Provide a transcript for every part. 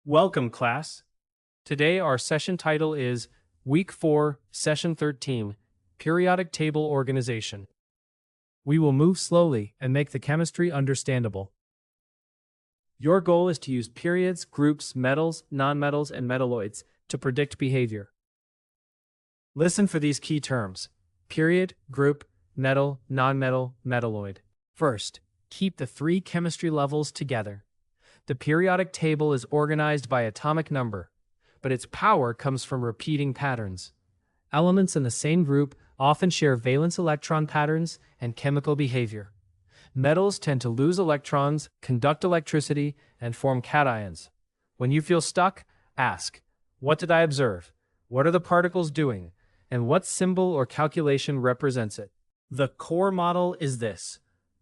Welcome, class. Today our session title is Week 4, Session 13, Periodic Table Organization. We will move slowly and make the chemistry understandable. Your goal is to use periods, groups, metals, nonmetals, and metalloids to predict behavior. Listen for these key terms: period, group, metal, nonmetal, metalloid. First, keep the three chemistry levels together. The periodic table is organized by atomic number, but its power comes from repeating patterns. Elements in the same group often share valence electron patterns and chemical behavior. Metals tend to lose electrons, conduct electricity, and form cations. When you feel stuck, ask, what did I observe? What are the particles doing? And what symbol or calculation represents it? The core model is this.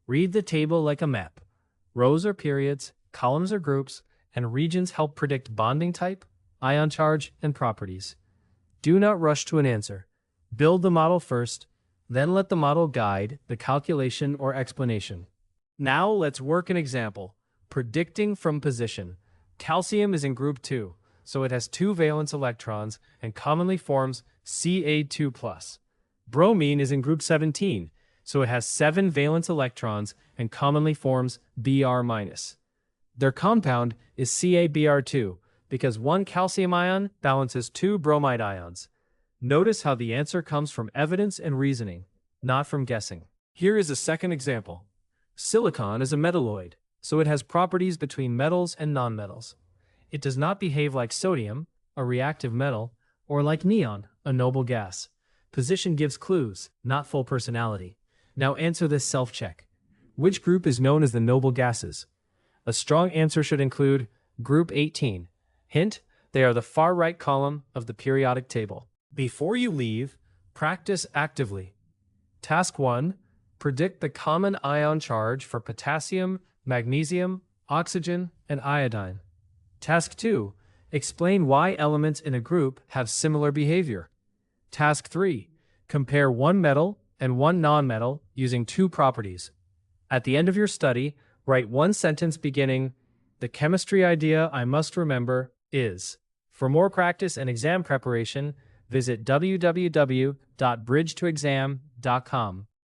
Read the table like a map. Rows are periods, columns are groups, and regions help predict bonding type, ion charge, and properties. Do not rush to an answer. Build the model first, then let the model guide the calculation or explanation. Now let's work an example. Predicting from position. Calcium is in group 2, so it has 2 valence electrons and commonly forms Ca2+. Bromine is in group 17, so it has 7 valence electrons and commonly forms Br-. Their compound is CaBr2 because one calcium ion balances 2 bromide ions. Notice how the answer comes from evidence and reasoning, not from guessing. Here is a second example. Silicon is a metalloid, so it has properties between metals and nonmetals. It does not behave like sodium, a reactive metal, or like neon, a noble gas. Position gives clues, not full personality. Now answer this self-check. Which group is known as the noble gases? A strong answer should include Group 18. Hint, they are the far right column of the periodic table. Before you leave, practice actively. Task 1. Predict the common ion charge for potassium, magnesium, oxygen, and iodine. Task 2. Explain why elements in a group have similar behavior. Task 3. Compare one metal and one nonmetal using 2 properties. At the end of your study, write one sentence beginning, "The chemistry idea I must remember is." For more practice and exam preparation, visit www.bridgetoexam.com.